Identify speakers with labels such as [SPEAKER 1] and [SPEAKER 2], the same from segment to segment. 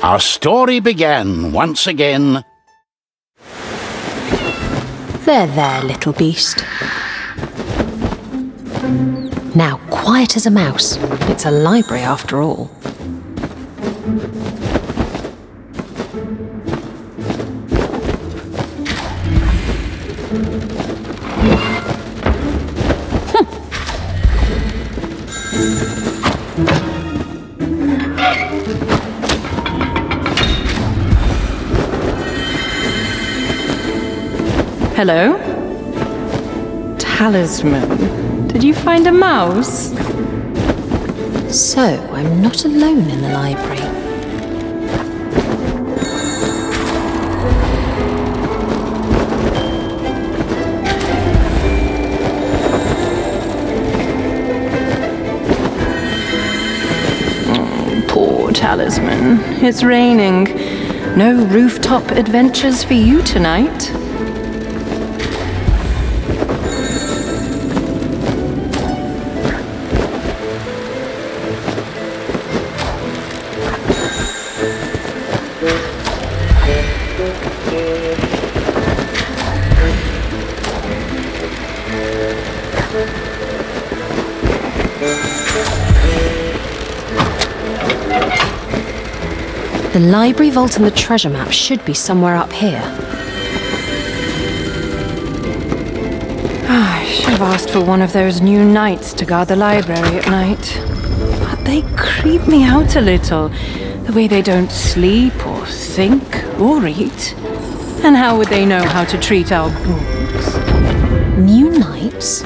[SPEAKER 1] Our story began once again.
[SPEAKER 2] There, little beast. Now, quiet as a mouse. It's a library after all.
[SPEAKER 3] Hello? Talisman. Did you find a mouse?
[SPEAKER 2] So, I'm not alone in the library.
[SPEAKER 3] Poor Talisman. It's raining. No rooftop adventures for you tonight.
[SPEAKER 2] The library vault and the treasure map should be somewhere up here.
[SPEAKER 3] I should have asked for one of those new knights to guard the library at night. But they creep me out a little. The way they don't sleep or think or eat. And how would they know how to treat our books?
[SPEAKER 2] New knights?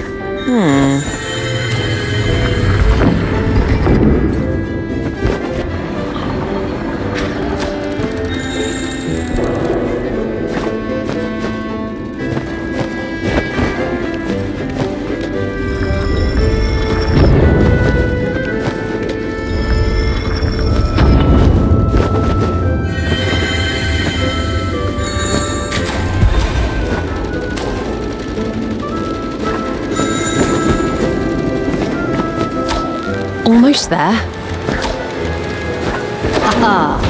[SPEAKER 2] Almost there. Aha!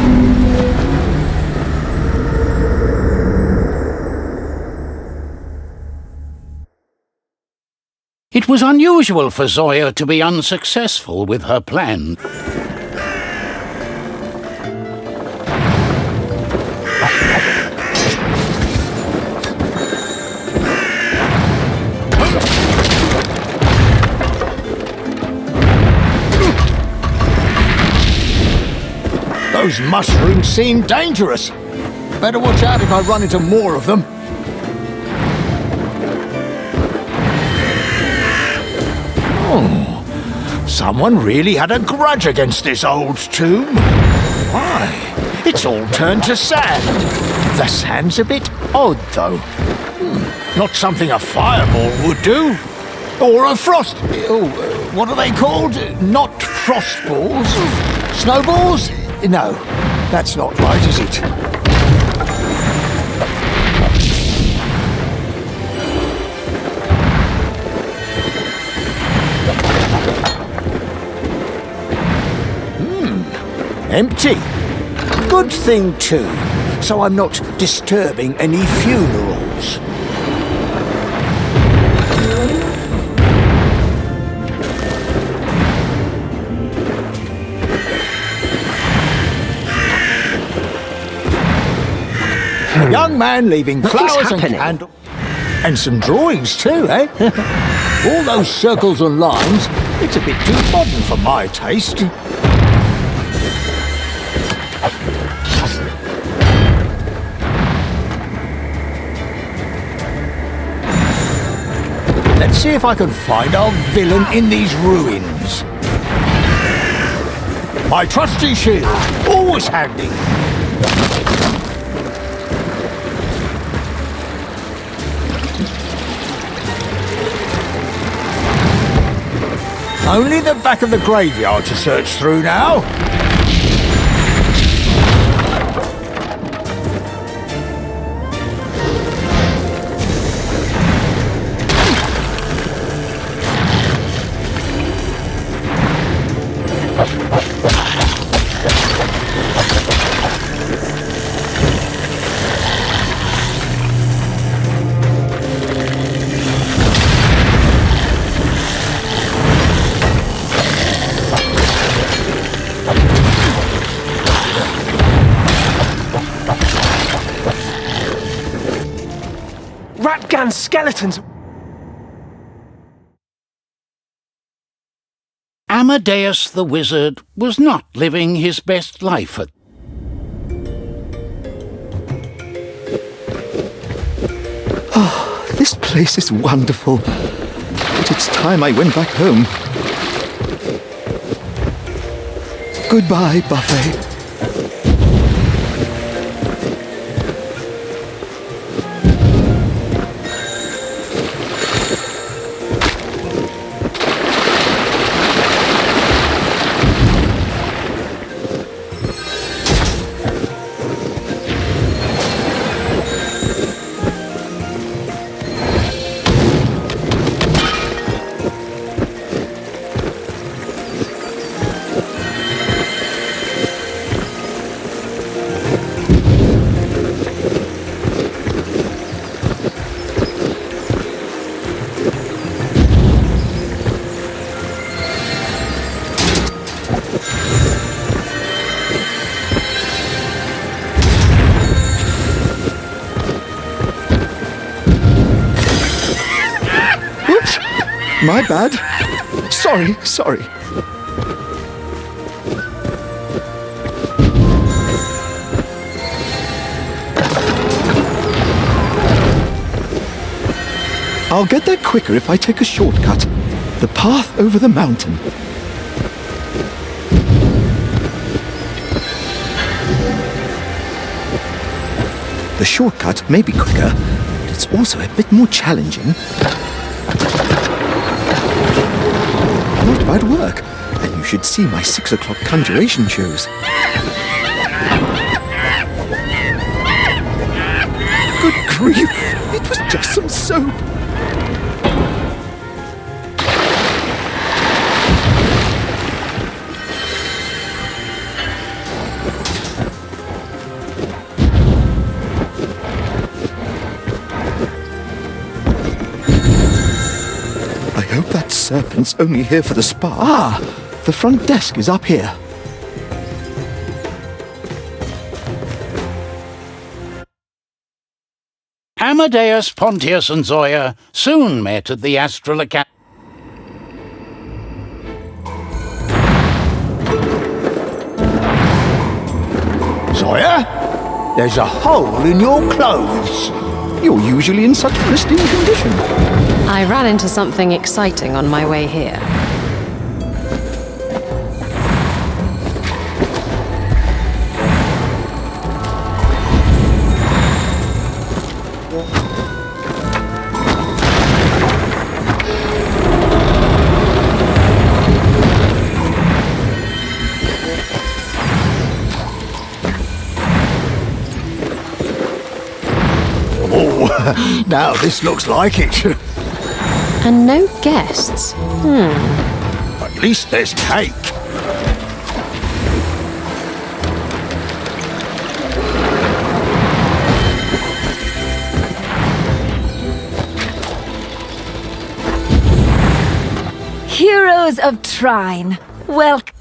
[SPEAKER 1] It was unusual for Zoya to be unsuccessful with her plan.
[SPEAKER 4] Those mushrooms seem dangerous. Better watch out if I run into more of them. Oh, someone really had a grudge against this old tomb. Why? It's all turned to sand. The sand's a bit odd, though. Not something a fireball would do. Or a frost... Oh, what are they called? Not frost balls? Snowballs? No, that's not right, is it? Empty. Good thing, too, so I'm not disturbing any funerals. Young man leaving flowers and candles. And some drawings too, eh? All those circles and lines, it's a bit too modern for my taste. Let's see if I can find our villain in these ruins. My trusty shield, always handy. Only the back of the graveyard to search through now.
[SPEAKER 5] scans skeletons.
[SPEAKER 1] Amadeus the wizard was not living his best life at
[SPEAKER 6] This place is wonderful, but it's time I went back home. Goodbye, Buffet. My bad. Sorry. I'll get there quicker if I take a shortcut. The path over the mountain. The shortcut may be quicker, but it's also a bit more challenging. Not bad work, and you should see my 6 o'clock conjuration shows. Good grief, it was just some soap. I hope that serpent's only here for the spa. Ah, the front desk is up here.
[SPEAKER 1] Amadeus, Pontius and Zoya soon met at the Astral Academy.
[SPEAKER 4] Zoya, there's a hole in your clothes.
[SPEAKER 6] You're usually in such pristine condition.
[SPEAKER 2] I ran into something exciting on my way here.
[SPEAKER 4] Oh, now this looks like it.
[SPEAKER 2] And no guests.
[SPEAKER 4] At least there's cake.
[SPEAKER 7] Heroes of Trine, welcome.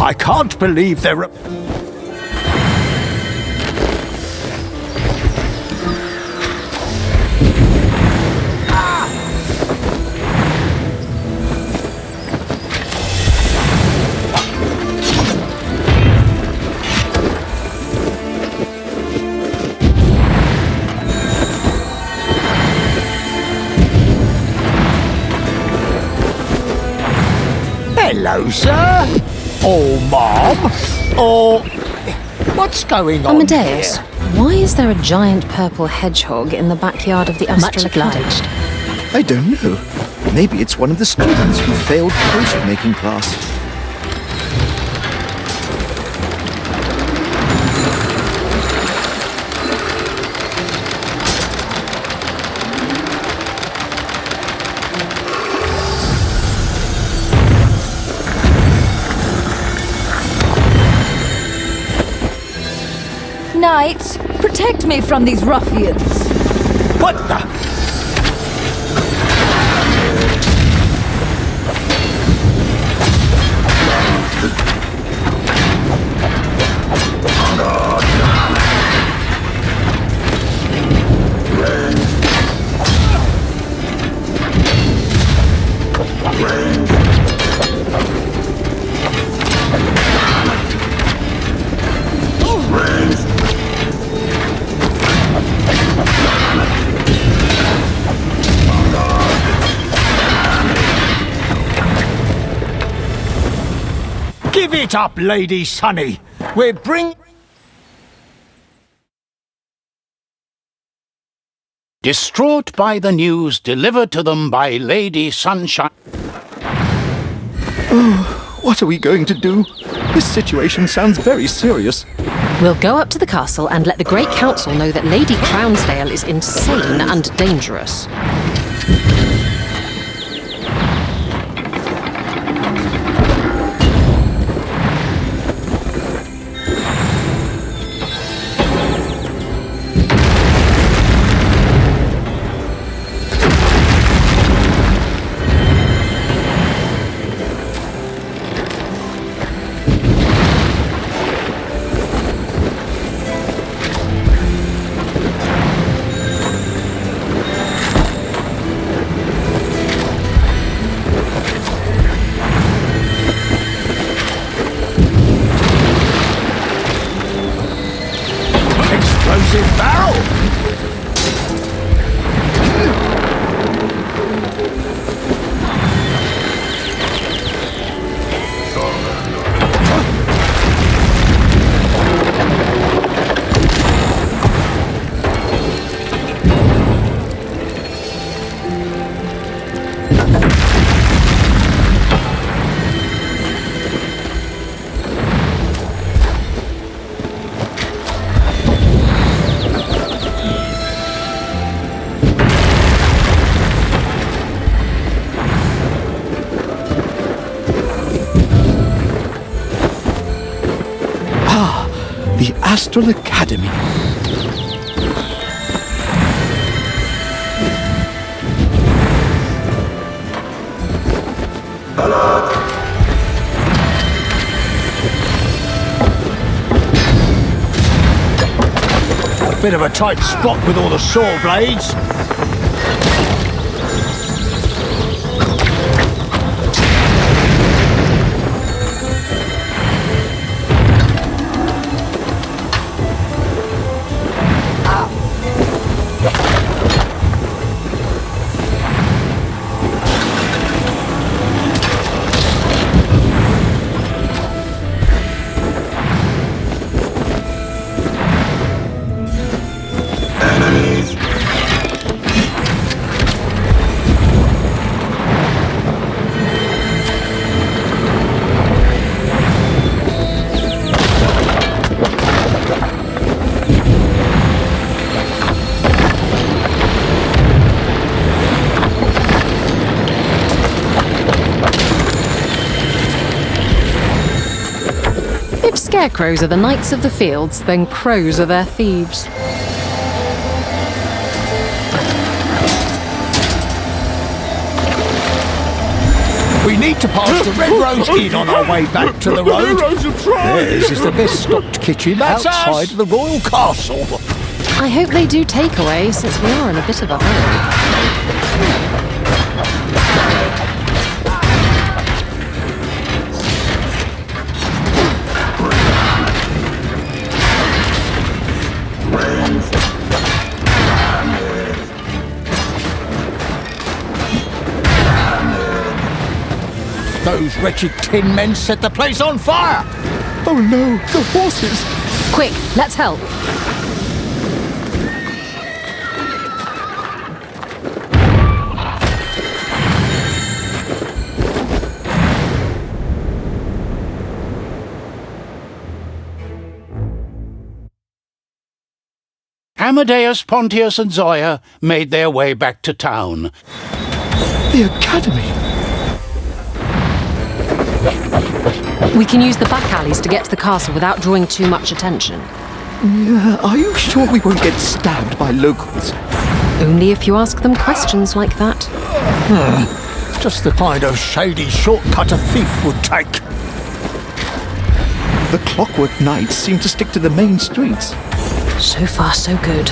[SPEAKER 4] I can't believe there are... Hello, sir. Or mom. Or... What's going on
[SPEAKER 2] Amadeus,
[SPEAKER 4] here?
[SPEAKER 2] Why is there a giant purple hedgehog in the backyard of the Astral Academy?
[SPEAKER 6] I don't know. Maybe it's one of the students who failed post-making class.
[SPEAKER 7] Knights, protect me from these ruffians.
[SPEAKER 4] What the? Give it up, Lady Sunny. We're
[SPEAKER 1] Distraught by the news delivered to them by Lady Sunshine.
[SPEAKER 6] What are we going to do? This situation sounds very serious.
[SPEAKER 2] We'll go up to the castle and let the Great Council know that Lady Crownsdale is insane and dangerous.
[SPEAKER 4] explosive barrel!
[SPEAKER 6] The Astral Academy.
[SPEAKER 4] A bit of a tight spot with all the saw blades.
[SPEAKER 2] If scarecrows are the knights of the fields, then crows are their thieves.
[SPEAKER 4] We need to pass the Red Rose Inn on our way back to the road. Theirs is the best stocked kitchen outside the royal castle.
[SPEAKER 2] I hope they do takeaway, since we are in a bit of a hurry.
[SPEAKER 4] Those wretched tin men set the place on fire!
[SPEAKER 6] Oh no, the horses!
[SPEAKER 2] Quick, let's help.
[SPEAKER 1] Amadeus, Pontius, and Zoya made their way back to town.
[SPEAKER 6] The Academy!
[SPEAKER 2] We can use the back alleys to get to the castle without drawing too much attention.
[SPEAKER 6] Are you sure we won't get stabbed by locals?
[SPEAKER 2] Only if you ask them questions like that.
[SPEAKER 4] Just the kind of shady shortcut a thief would take.
[SPEAKER 6] The Clockwork Knights seem to stick to the main streets.
[SPEAKER 2] So far, so good.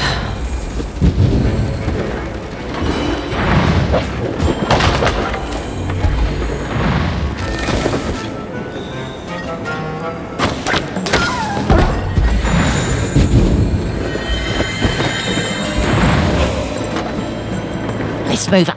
[SPEAKER 7] Let's move up.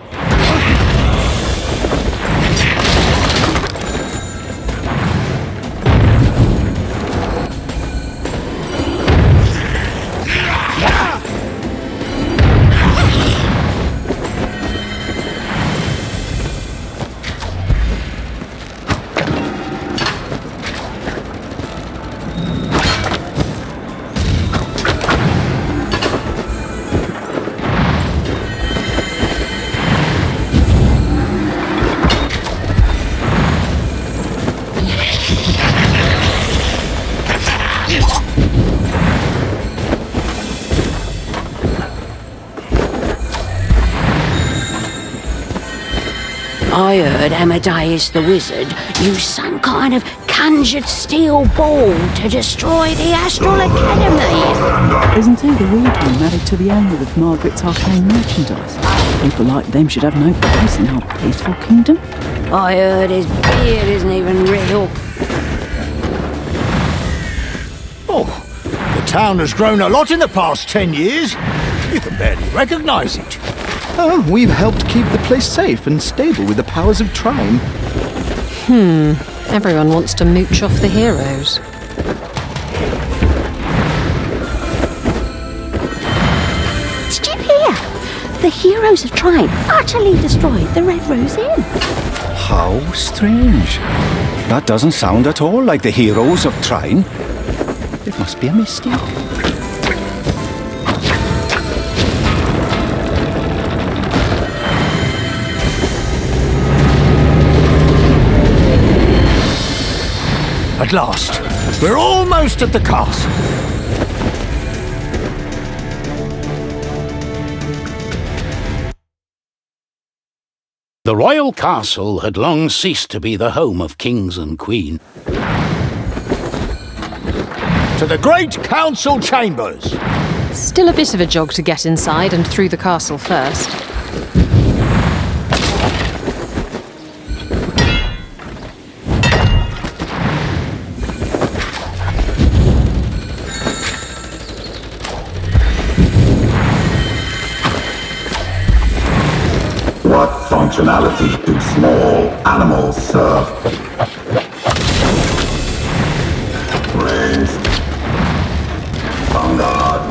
[SPEAKER 5] I heard Amadeus the Wizard used some kind of conjured steel ball to destroy the Astral Academy.
[SPEAKER 8] Isn't he the weird one married to the owner of Margaret's arcane merchandise? People like them should have no place in our peaceful kingdom.
[SPEAKER 5] I heard his beard isn't even real.
[SPEAKER 4] Oh, the town has grown a lot in the past 10 years. You can barely recognise it.
[SPEAKER 6] Oh, we've helped keep the place safe and stable with the powers of Trine.
[SPEAKER 2] Everyone wants to mooch off the heroes.
[SPEAKER 5] Did you hear? The heroes of Trine utterly destroyed the Red Rose Inn.
[SPEAKER 9] How strange. That doesn't sound at all like the heroes of Trine. It must be a mistake.
[SPEAKER 4] At last, we're almost at the castle.
[SPEAKER 1] The royal castle had long ceased to be the home of kings and queen.
[SPEAKER 4] To the great council chambers.
[SPEAKER 2] Still a bit of a jog to get inside and through the castle first.
[SPEAKER 10] What functionality do small animals serve? Ranged. Vanguard.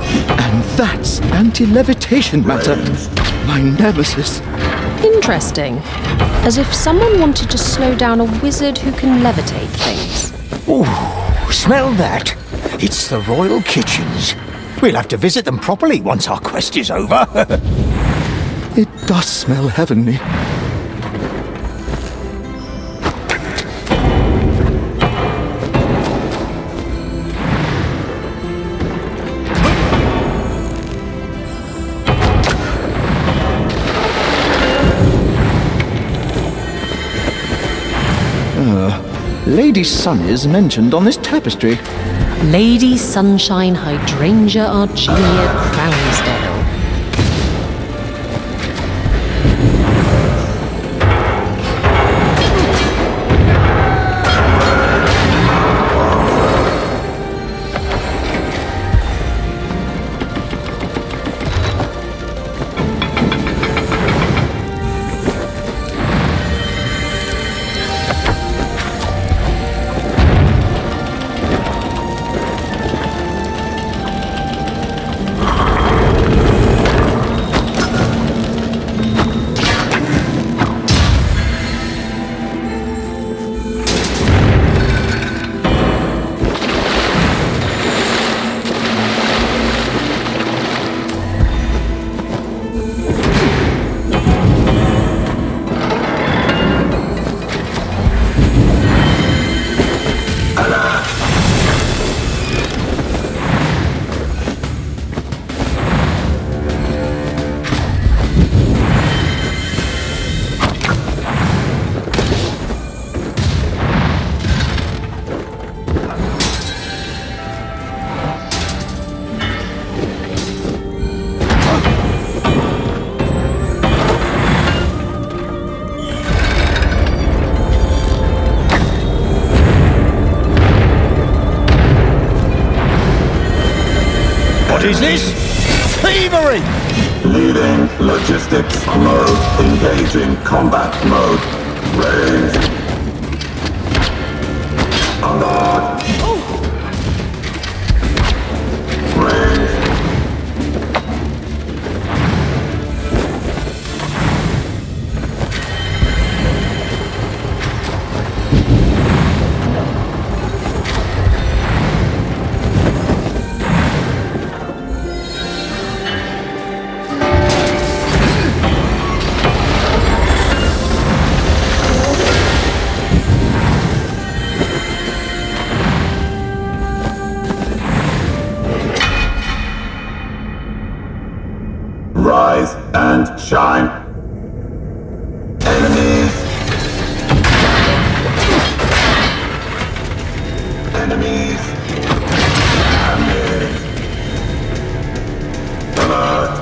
[SPEAKER 6] And that's anti-levitation matter. My nemesis.
[SPEAKER 2] Interesting. As if someone wanted to slow down a wizard who can levitate things.
[SPEAKER 4] Ooh, smell that. It's the royal kitchens. We'll have to visit them properly once our quest is over.
[SPEAKER 6] It does smell heavenly. Lady Sun is mentioned on this tapestry.
[SPEAKER 2] Lady Sunshine Hydrangea Argelia Crownsdale.
[SPEAKER 4] What is this? Thievery!
[SPEAKER 10] Leaving logistics mode. Engaging combat mode. Range. On guard. Range. Rise and shine. Enemies. Enemies. Enemies. Alert.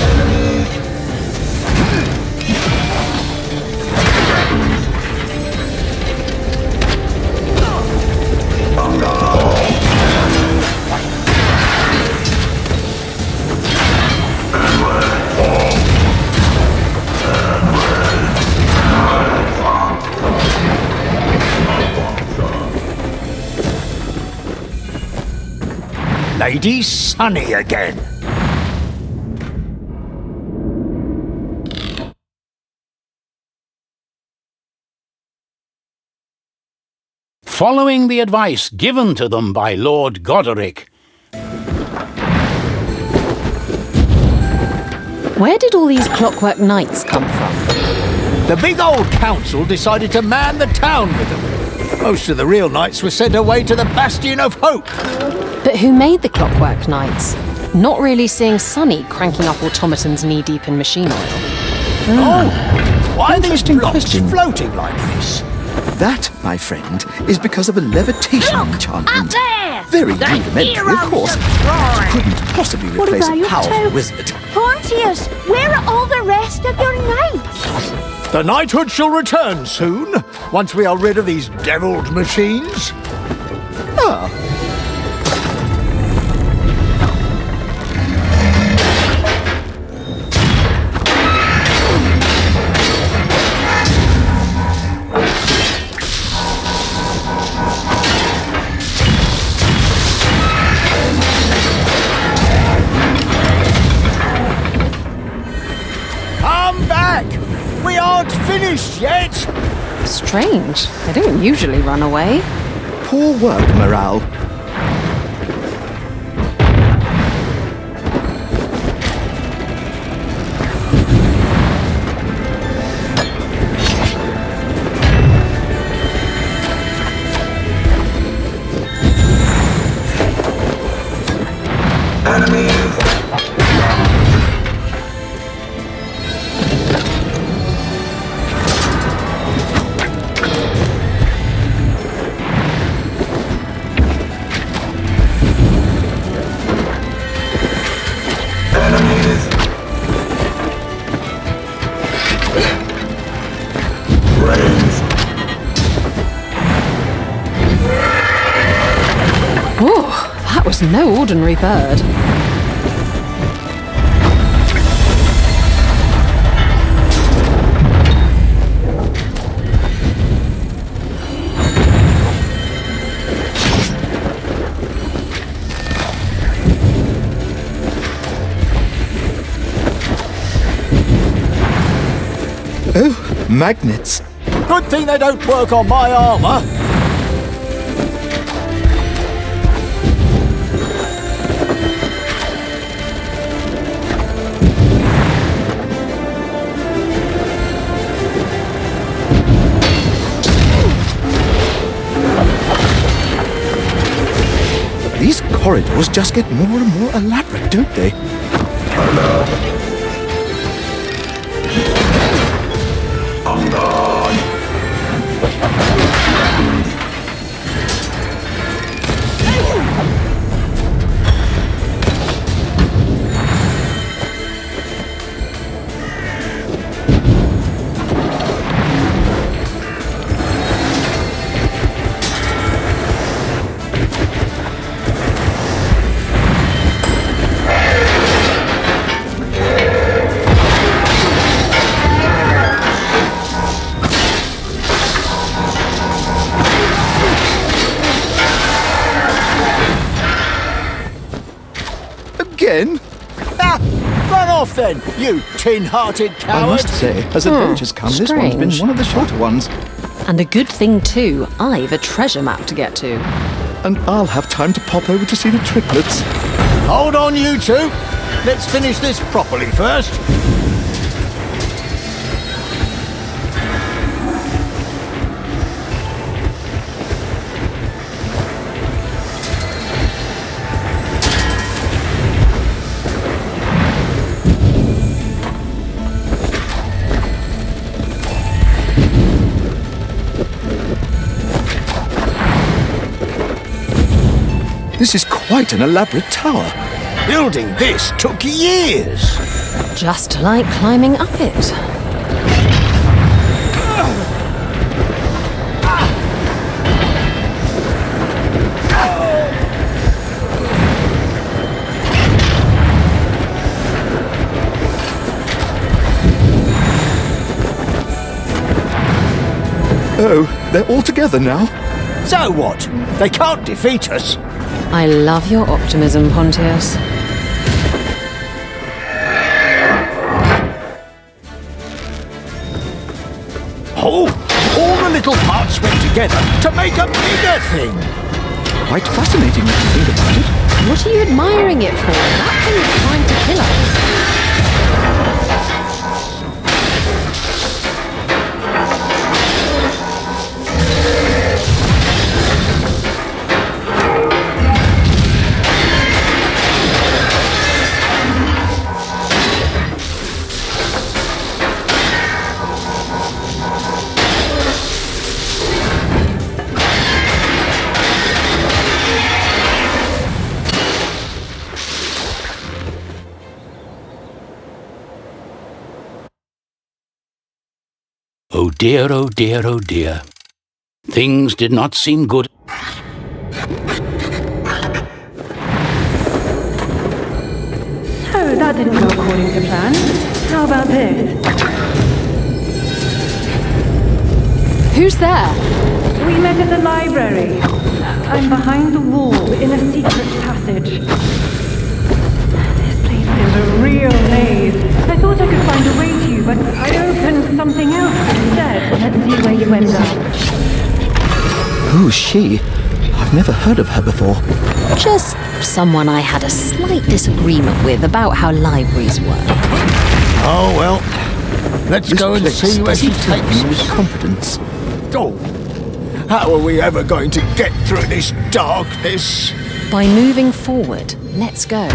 [SPEAKER 10] Enemies. On guard.
[SPEAKER 4] Lady Sunny again.
[SPEAKER 1] Following the advice given to them by Lord Goderic,
[SPEAKER 2] Where did all these clockwork knights come from?
[SPEAKER 4] The big old council decided to man the town with them. Most of the real knights were sent away to the Bastion of Hope.
[SPEAKER 2] But who made the clockwork knights? Not really seeing Sunny cranking up automatons knee-deep in machine oil.
[SPEAKER 4] Oh, why are these
[SPEAKER 6] Interesting
[SPEAKER 4] blocks
[SPEAKER 6] question.
[SPEAKER 4] floating like this?
[SPEAKER 6] That, my friend, is because of a levitation enchantment.
[SPEAKER 5] Up there!
[SPEAKER 6] Very
[SPEAKER 5] The
[SPEAKER 6] rudimentary, of
[SPEAKER 5] heroes
[SPEAKER 6] course.
[SPEAKER 5] of Trine.
[SPEAKER 6] Couldn't possibly
[SPEAKER 5] What
[SPEAKER 6] replace
[SPEAKER 5] about
[SPEAKER 6] a
[SPEAKER 5] you
[SPEAKER 6] powerful
[SPEAKER 5] two?
[SPEAKER 6] wizard.
[SPEAKER 5] Porteous, where are all the rest of your knights?
[SPEAKER 4] The knighthood shall return soon, once we are rid of these deviled machines.
[SPEAKER 6] Ah,
[SPEAKER 4] Come back! We aren't finished yet!
[SPEAKER 2] Strange. They don't usually run away.
[SPEAKER 6] poor work, morale.
[SPEAKER 10] Enemies. Enemies. Range.
[SPEAKER 2] Ooh, that was no ordinary bird.
[SPEAKER 6] Oh, magnets.
[SPEAKER 4] Good thing they don't work on my armour.
[SPEAKER 6] These corridors just get more and more elaborate, don't they?
[SPEAKER 10] On guard.
[SPEAKER 6] again?
[SPEAKER 4] Ah, run off then, you tin-hearted
[SPEAKER 6] I
[SPEAKER 4] coward!
[SPEAKER 6] must say, as adventures come, this one's been
[SPEAKER 2] strange.
[SPEAKER 6] one of the shorter ones.
[SPEAKER 2] And a good thing too. I've a treasure map to get to.
[SPEAKER 6] And I'll have time to pop over to see the triplets.
[SPEAKER 4] Hold on, you two. Let's finish this properly first.
[SPEAKER 6] This is quite an elaborate tower.
[SPEAKER 4] Building this took years.
[SPEAKER 2] Just like climbing up it.
[SPEAKER 6] Oh, they're all together now?
[SPEAKER 4] So what? They can't defeat us.
[SPEAKER 2] I love your optimism, Pontius.
[SPEAKER 4] Oh, all the little parts went together to make a bigger thing.
[SPEAKER 6] Quite fascinating if you think about it.
[SPEAKER 2] What are you admiring it for? That thing's trying to kill us.
[SPEAKER 1] Oh dear, oh dear, oh dear. Things did not seem good.
[SPEAKER 3] Oh, that didn't go according to plan. How about this?
[SPEAKER 2] Who's there?
[SPEAKER 3] We met at the library. I'm behind the wall in a secret passage. This place is a real maze. I thought I could find a way to you, but I opened something else instead. Let's see where you end up.
[SPEAKER 6] Who's she? I've never heard of her before.
[SPEAKER 2] Just someone I had a slight disagreement with about how libraries work.
[SPEAKER 4] Oh, well. Let's
[SPEAKER 6] This
[SPEAKER 4] go and
[SPEAKER 6] place
[SPEAKER 4] see where she
[SPEAKER 6] doesn't fill
[SPEAKER 4] takes
[SPEAKER 6] me with
[SPEAKER 4] us.
[SPEAKER 6] confidence.
[SPEAKER 4] Oh, how are we ever going to get through this darkness?
[SPEAKER 2] By moving forward, let's go.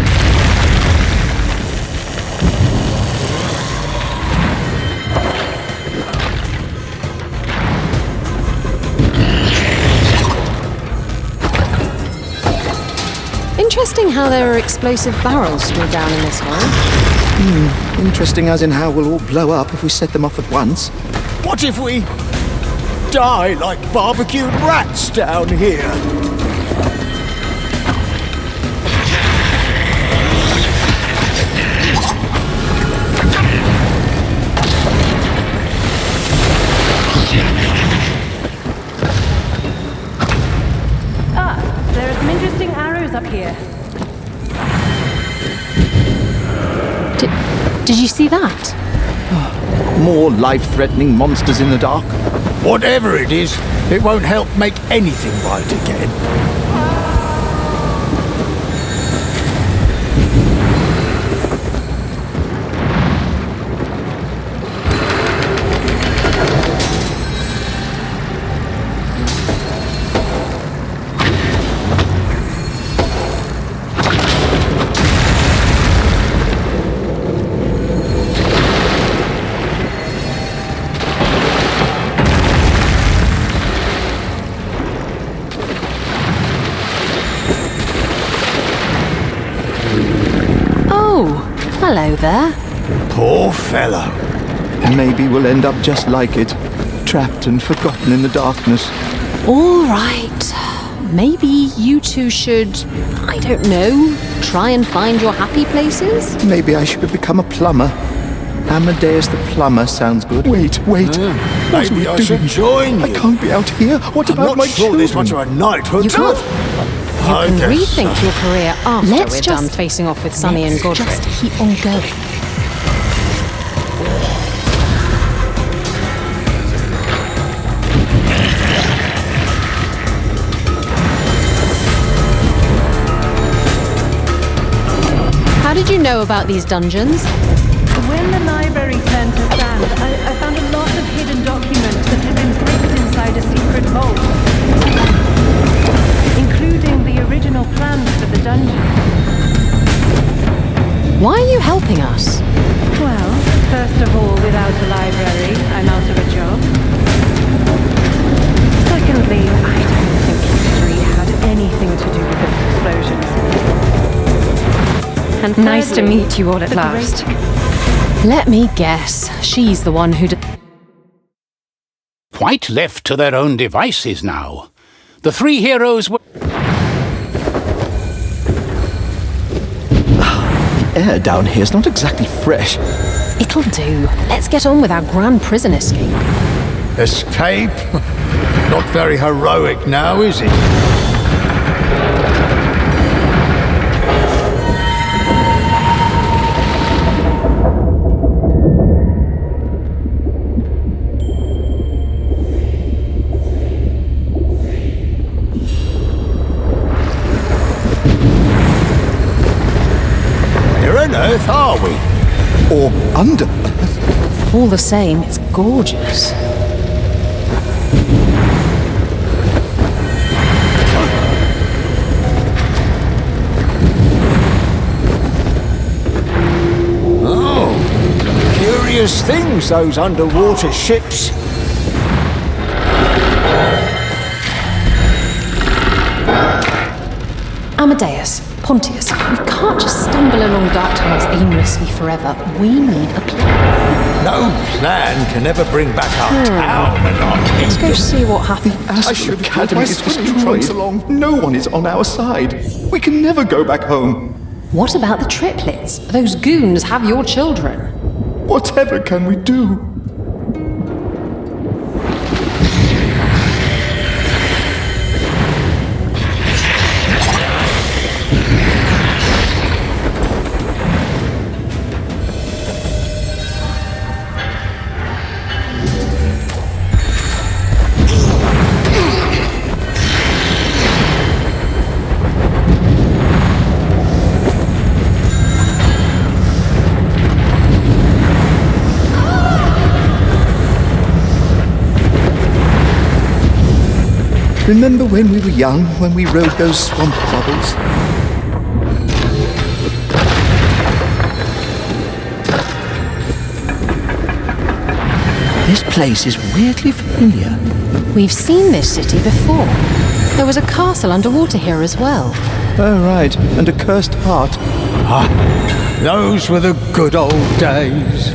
[SPEAKER 2] Interesting how there are explosive barrels stored down in this hole.
[SPEAKER 6] Interesting as in how we'll all blow up if we set them off at once.
[SPEAKER 4] What if we die like barbecued rats down here?
[SPEAKER 3] There are some interesting arrows up here.
[SPEAKER 2] Did you see that?
[SPEAKER 6] More life-threatening monsters in the dark.
[SPEAKER 4] Whatever it is, it won't help make anything right again.
[SPEAKER 2] Hello there.
[SPEAKER 4] Poor fellow.
[SPEAKER 6] Maybe we'll end up just like it, trapped and forgotten in the darkness.
[SPEAKER 2] All right. Maybe you two should, I don't know, try and find your happy places?
[SPEAKER 6] Maybe I should have become a plumber. Amadeus the plumber sounds good. Wait. What are
[SPEAKER 4] Maybe
[SPEAKER 6] we
[SPEAKER 4] I
[SPEAKER 6] doing?
[SPEAKER 4] should join you.
[SPEAKER 6] I can't be out here. What
[SPEAKER 4] I'm
[SPEAKER 6] about
[SPEAKER 4] not
[SPEAKER 6] my
[SPEAKER 4] sure
[SPEAKER 6] children?
[SPEAKER 4] this much of a night will
[SPEAKER 2] You
[SPEAKER 4] do.
[SPEAKER 2] can't. You
[SPEAKER 4] I
[SPEAKER 2] can
[SPEAKER 4] guess
[SPEAKER 2] rethink
[SPEAKER 4] so.
[SPEAKER 2] your career after
[SPEAKER 7] Let's
[SPEAKER 2] we're
[SPEAKER 7] just-
[SPEAKER 2] done facing off with Sunny and Godric.
[SPEAKER 7] Just keep on going.
[SPEAKER 2] How did you know about these dungeons?
[SPEAKER 3] When the library turned to sand, I found a lot of hidden documents that had been bricked inside a secret vault, including the original plans for the dungeon.
[SPEAKER 2] Why are you helping us?
[SPEAKER 3] Well, first of all, without a library, I'm out of a job. Secondly, I don't think history had anything to do with those explosions. And nice to meet you all at last.
[SPEAKER 2] Let me guess. She's the one who...
[SPEAKER 1] Quite left to their own devices now. The three heroes were...
[SPEAKER 6] The air down here is not exactly fresh.
[SPEAKER 2] It'll do. Let's get on with our grand prison escape.
[SPEAKER 4] Escape? Not very heroic now, is it? Where on earth are we?
[SPEAKER 6] Or under.
[SPEAKER 2] All the same, it's gorgeous.
[SPEAKER 4] Oh, curious things, those underwater ships.
[SPEAKER 2] Amadeus, Pontius, we can't just stumble along dark tunnels aimlessly forever. We need a plan.
[SPEAKER 4] No plan can ever bring back our town and our
[SPEAKER 2] Let's go
[SPEAKER 4] kingdom.
[SPEAKER 2] see what happened.
[SPEAKER 6] Astral Academy is destroyed. No one is on our side. We can never go back home.
[SPEAKER 2] What about the triplets? Those goons have your children.
[SPEAKER 6] Whatever can we do? Remember when we were young, when we rode those swamp bubbles? This place is weirdly familiar.
[SPEAKER 2] We've seen this city before. There was a castle underwater here as well.
[SPEAKER 6] Oh, right, and a cursed heart.
[SPEAKER 4] Ah, those were the good old days.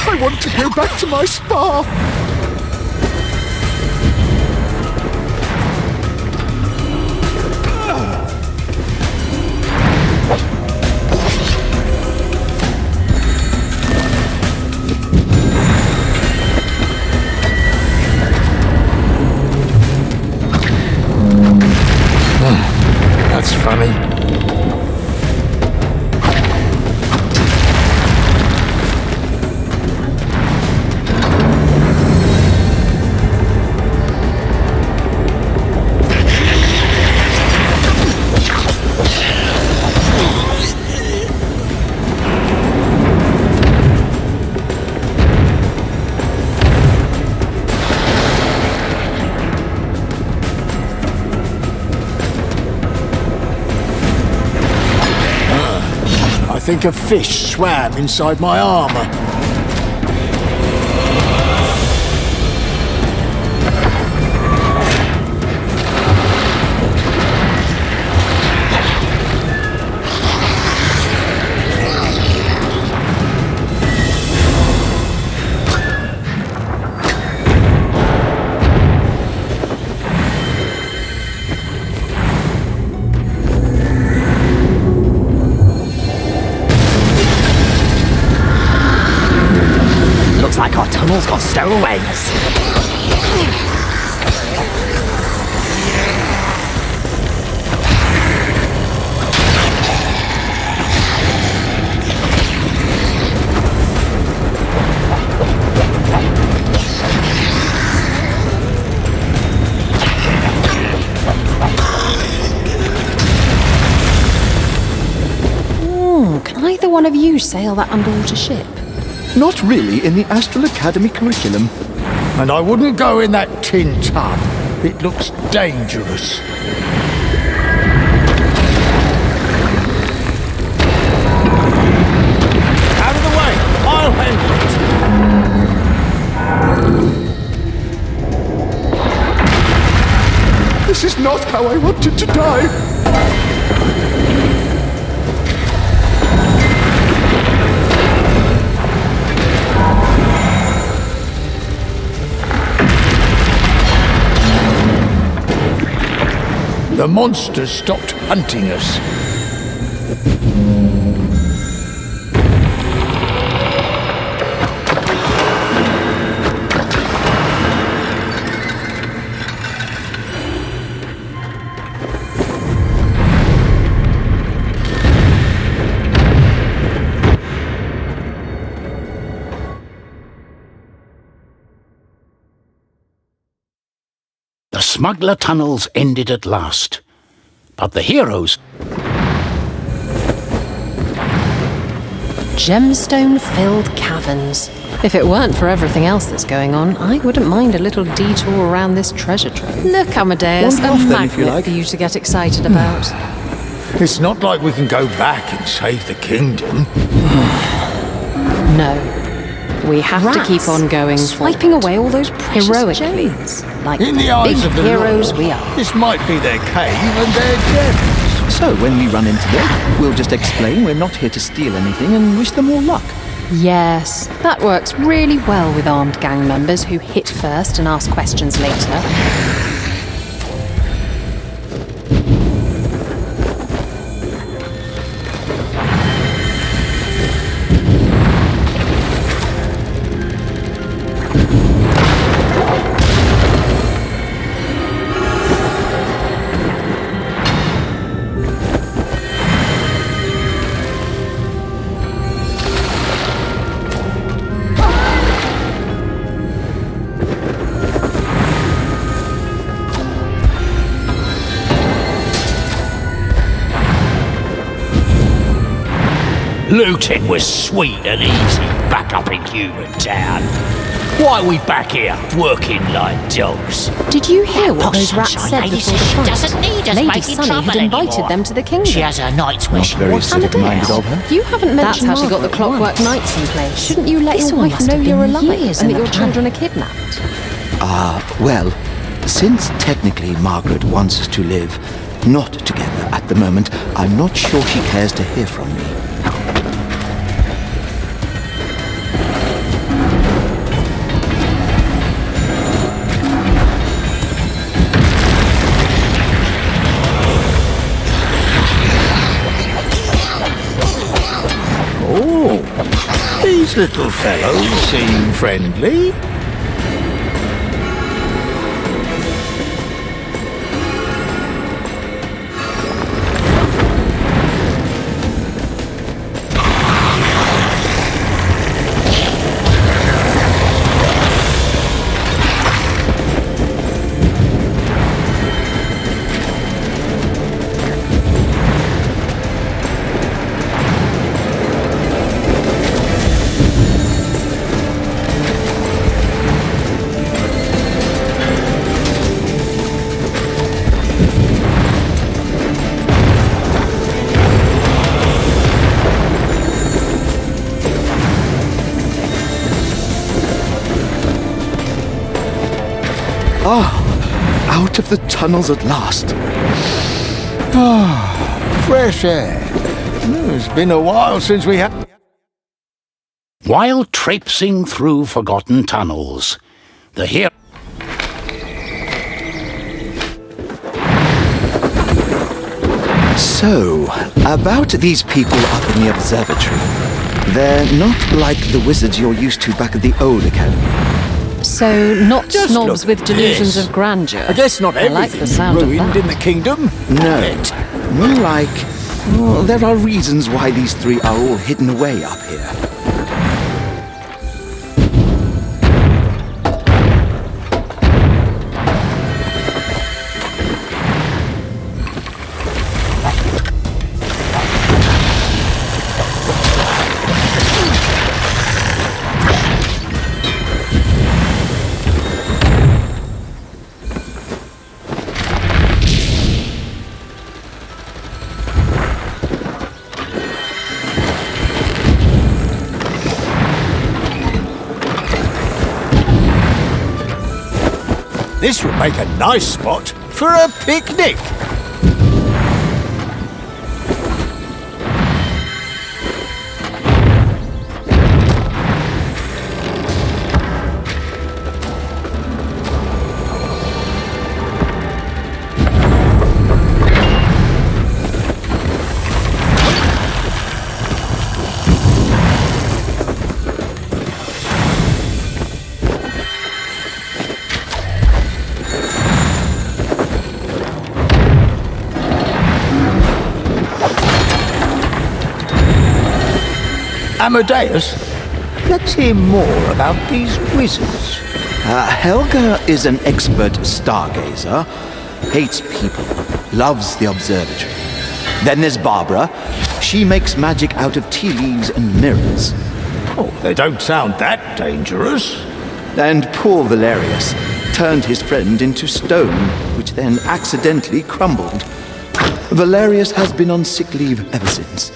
[SPEAKER 6] I want to go back to my spa.
[SPEAKER 4] That's funny. I think a fish swam inside my armor.
[SPEAKER 11] like our tunnel's got stowaways.
[SPEAKER 2] Can either one of you sail that underwater ship?
[SPEAKER 6] Not really in the Astral Academy curriculum.
[SPEAKER 4] And I wouldn't go in that tin tub. It looks dangerous. Out of the way! I'll handle it!
[SPEAKER 6] This is not how I wanted to die.
[SPEAKER 4] The monsters stopped hunting us.
[SPEAKER 1] The smuggler tunnels ended at last, but the heroes...
[SPEAKER 2] Gemstone-filled caverns. If it weren't for everything else that's going on, I wouldn't mind a little detour around this treasure trove. Look, Amadeus,
[SPEAKER 6] Wander
[SPEAKER 2] a
[SPEAKER 6] off then,
[SPEAKER 2] magnet
[SPEAKER 6] if you like.
[SPEAKER 2] for you to get excited about.
[SPEAKER 4] It's not like we can go back and save the kingdom.
[SPEAKER 2] No. We have to keep on going, swiping away all those precious
[SPEAKER 5] Heroically.
[SPEAKER 2] gems. Like
[SPEAKER 4] In the
[SPEAKER 2] big
[SPEAKER 4] eyes of the
[SPEAKER 2] heroes
[SPEAKER 4] law,
[SPEAKER 2] we are.
[SPEAKER 4] this might be their cave and their gems.
[SPEAKER 6] So when we run into them, we'll just explain we're not here to steal anything and wish them all luck.
[SPEAKER 2] Yes, that works really well with armed gang members who hit first and ask questions later.
[SPEAKER 1] Looting was sweet and easy back up in Human Town. Why are we back here, working like dogs?
[SPEAKER 2] Did you hear what those rats
[SPEAKER 5] Sunshine
[SPEAKER 2] said
[SPEAKER 5] Lady
[SPEAKER 2] before the
[SPEAKER 5] says she
[SPEAKER 2] fight?
[SPEAKER 5] doesn't need us
[SPEAKER 2] Lady
[SPEAKER 5] making
[SPEAKER 2] Sunny
[SPEAKER 5] trouble
[SPEAKER 2] had invited
[SPEAKER 5] anymore.
[SPEAKER 2] them to the kingdom.
[SPEAKER 5] She has her nights where
[SPEAKER 6] Not
[SPEAKER 5] she
[SPEAKER 6] very
[SPEAKER 5] wants
[SPEAKER 6] civic-minded of her.
[SPEAKER 2] You haven't mentioned
[SPEAKER 7] That's how she got the
[SPEAKER 2] Margaret
[SPEAKER 7] clockwork
[SPEAKER 2] once.
[SPEAKER 7] nights in place.
[SPEAKER 2] Shouldn't you let
[SPEAKER 7] This
[SPEAKER 2] your
[SPEAKER 7] all
[SPEAKER 2] wife
[SPEAKER 7] must
[SPEAKER 2] know
[SPEAKER 7] have
[SPEAKER 2] you're
[SPEAKER 7] been
[SPEAKER 2] alive
[SPEAKER 7] years
[SPEAKER 2] and
[SPEAKER 7] in
[SPEAKER 2] that your
[SPEAKER 7] the
[SPEAKER 2] children are kidnapped?
[SPEAKER 6] Well, since technically Margaret wants us to live not together at the moment, I'm not sure she cares to hear from me.
[SPEAKER 4] Oh, these little fellows seem friendly.
[SPEAKER 6] Out of the tunnels at last.
[SPEAKER 4] Fresh air. It's been a while since we had...
[SPEAKER 1] While traipsing through forgotten tunnels, the hero...
[SPEAKER 6] So, about these people up in the observatory. They're not like the wizards you're used to back at the old academy.
[SPEAKER 2] So, not
[SPEAKER 4] Just
[SPEAKER 2] snobs
[SPEAKER 4] look
[SPEAKER 2] with
[SPEAKER 4] at
[SPEAKER 2] delusions
[SPEAKER 4] this.
[SPEAKER 2] of grandeur.
[SPEAKER 4] I guess not
[SPEAKER 2] I like
[SPEAKER 4] everything's
[SPEAKER 2] the sound of
[SPEAKER 4] ruined
[SPEAKER 2] that.
[SPEAKER 4] in the kingdom.
[SPEAKER 6] No, more like... well, there are reasons why these three are all hidden away up here.
[SPEAKER 4] This would make a nice spot for a picnic. Amadeus, let's hear more about these wizards.
[SPEAKER 6] Helga is an expert stargazer, hates people, loves the observatory. Then there's Barbara. She makes magic out of tea leaves and mirrors.
[SPEAKER 4] Oh, they don't sound that dangerous.
[SPEAKER 6] And poor Valerius turned his friend into stone, which then accidentally crumbled. Valerius has been on sick leave ever since.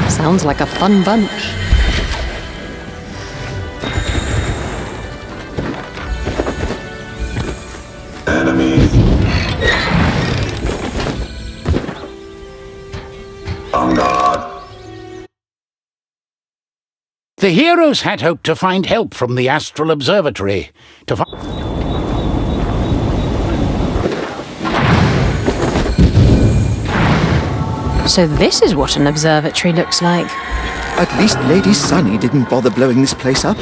[SPEAKER 2] Sounds like a fun bunch.
[SPEAKER 10] Enemies. On guard.
[SPEAKER 1] The heroes had hoped to find help from the Astral Observatory.
[SPEAKER 2] So this is what an observatory looks like.
[SPEAKER 6] At least Lady Sunny didn't bother blowing this place up.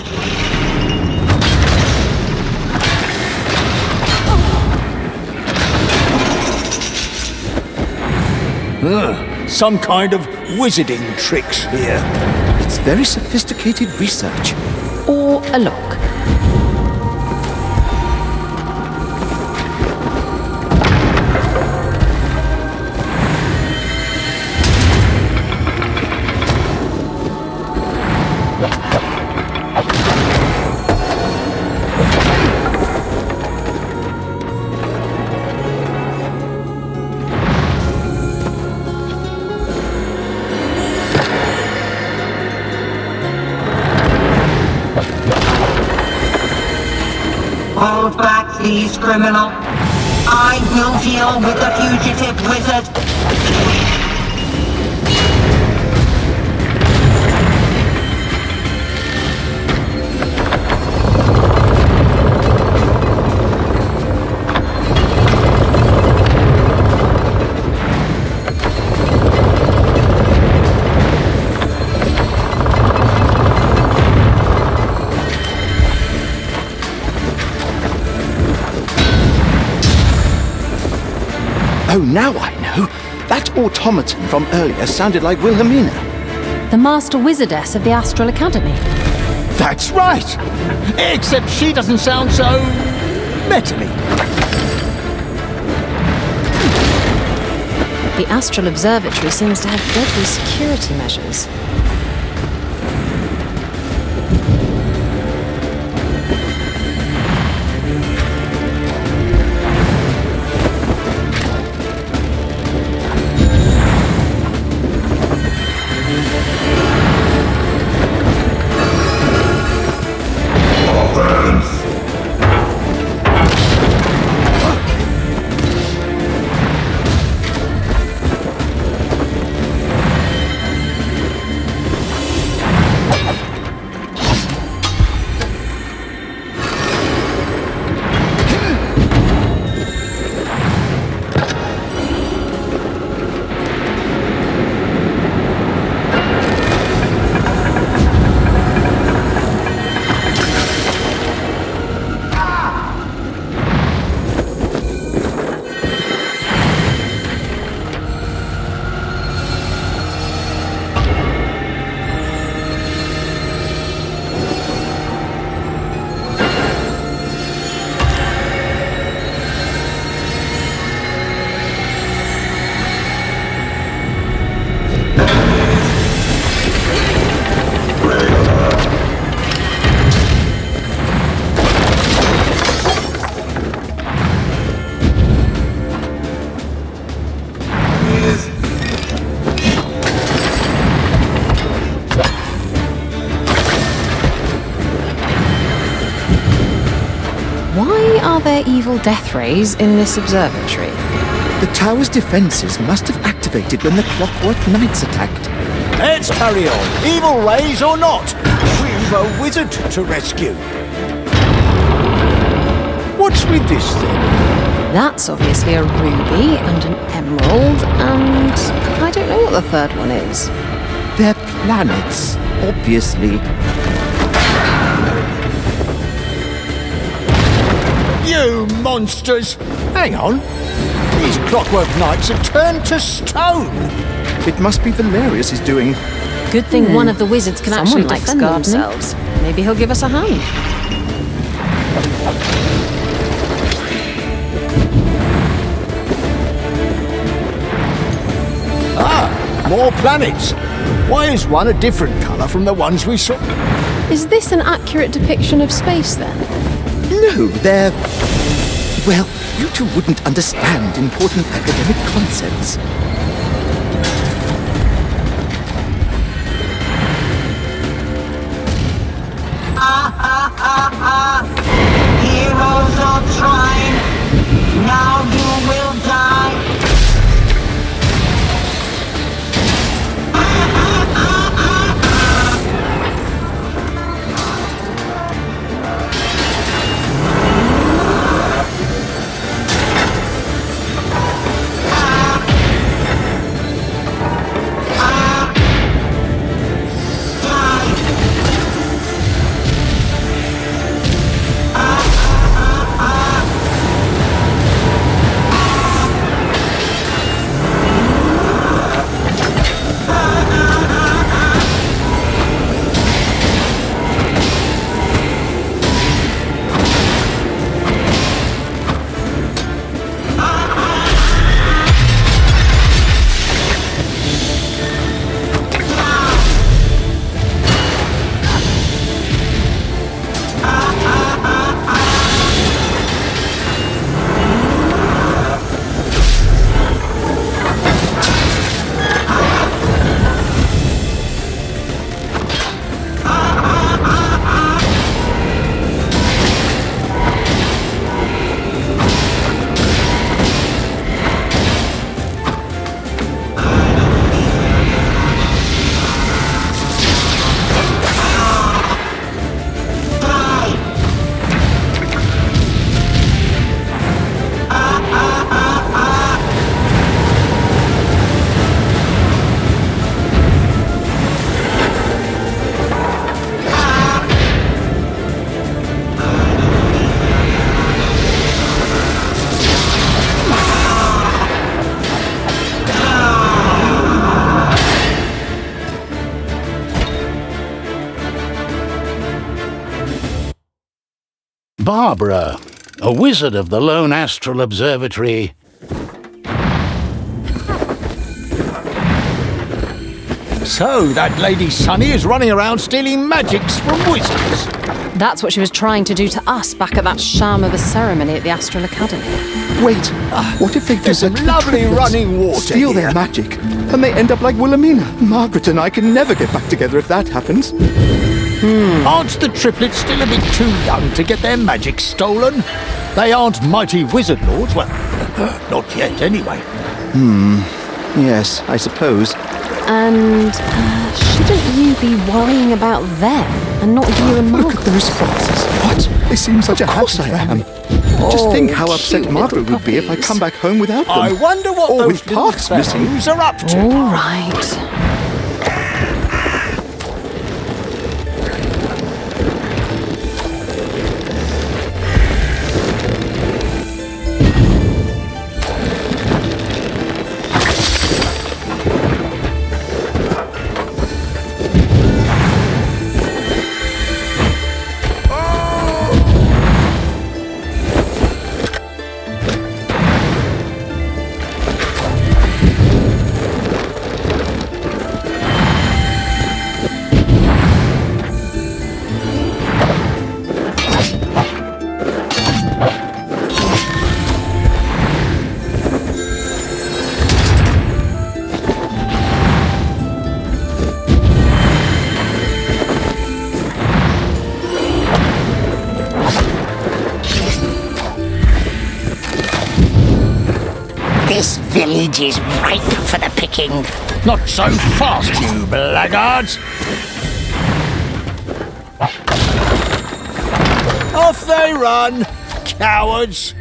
[SPEAKER 4] Some kind of wizarding tricks here.
[SPEAKER 6] It's very sophisticated research.
[SPEAKER 2] Or a lock.
[SPEAKER 12] Hold back, please, criminal. I will deal with the fugitive wizard.
[SPEAKER 6] Oh, now I know. That automaton from earlier sounded like Wilhelmina.
[SPEAKER 2] The Master Wizardess of the Astral Academy.
[SPEAKER 4] That's right. Except she doesn't sound so metally.
[SPEAKER 2] The Astral Observatory seems to have deadly security measures. there evil death rays in this observatory?
[SPEAKER 6] The tower's defenses must have activated when the Clockwork Knights attacked.
[SPEAKER 4] Let's carry on, evil rays or not. We've a wizard to rescue. What's with this then?
[SPEAKER 2] That's obviously a ruby and an emerald, and I don't know what the third one is.
[SPEAKER 6] They're planets, obviously.
[SPEAKER 4] You monsters! Hang on. These Clockwork Knights have turned to stone.
[SPEAKER 6] It must be Valerius' doing.
[SPEAKER 2] Good thing one of the wizards can actually
[SPEAKER 3] Someone likes
[SPEAKER 2] defend
[SPEAKER 3] gardening.
[SPEAKER 2] themselves. Maybe he'll give us a hand.
[SPEAKER 4] More planets. Why is one a different colour from the ones we saw?
[SPEAKER 2] Is this an accurate depiction of space, then?
[SPEAKER 6] No, they're... Well, you two wouldn't understand important academic concepts.
[SPEAKER 12] Heroes of Trine, now you will die.
[SPEAKER 1] Barbara, a wizard of the Lone Astral Observatory.
[SPEAKER 4] So, that Lady Sunny is running around stealing magics from wizards.
[SPEAKER 2] That's what she was trying to do to us back at that sham of a ceremony at the Astral Academy.
[SPEAKER 6] Wait, what if they
[SPEAKER 4] There's some
[SPEAKER 6] visit
[SPEAKER 4] lovely
[SPEAKER 6] the
[SPEAKER 4] running water
[SPEAKER 6] steal
[SPEAKER 4] here.
[SPEAKER 6] their magic, and they end up like Wilhelmina? Margaret and I can never get back together if that happens.
[SPEAKER 4] Aren't the triplets still a bit too young to get their magic stolen? They aren't mighty wizard lords. Well, not yet anyway.
[SPEAKER 6] Yes, I suppose.
[SPEAKER 2] And shouldn't you be worrying about them and not you and
[SPEAKER 6] Look
[SPEAKER 2] Margaret?
[SPEAKER 6] at the responses. What? They seem such a happy family. Just think how upset
[SPEAKER 2] cute
[SPEAKER 6] Margaret
[SPEAKER 2] little
[SPEAKER 6] would be if I
[SPEAKER 2] puppies.
[SPEAKER 6] come back home without them.
[SPEAKER 4] I wonder what
[SPEAKER 6] Or
[SPEAKER 4] those
[SPEAKER 6] with
[SPEAKER 4] little
[SPEAKER 6] parts missing.
[SPEAKER 4] fellows are up to.
[SPEAKER 2] All right.
[SPEAKER 1] village is ripe for the picking.
[SPEAKER 4] Not so fast, you blackguards! Off they run, cowards!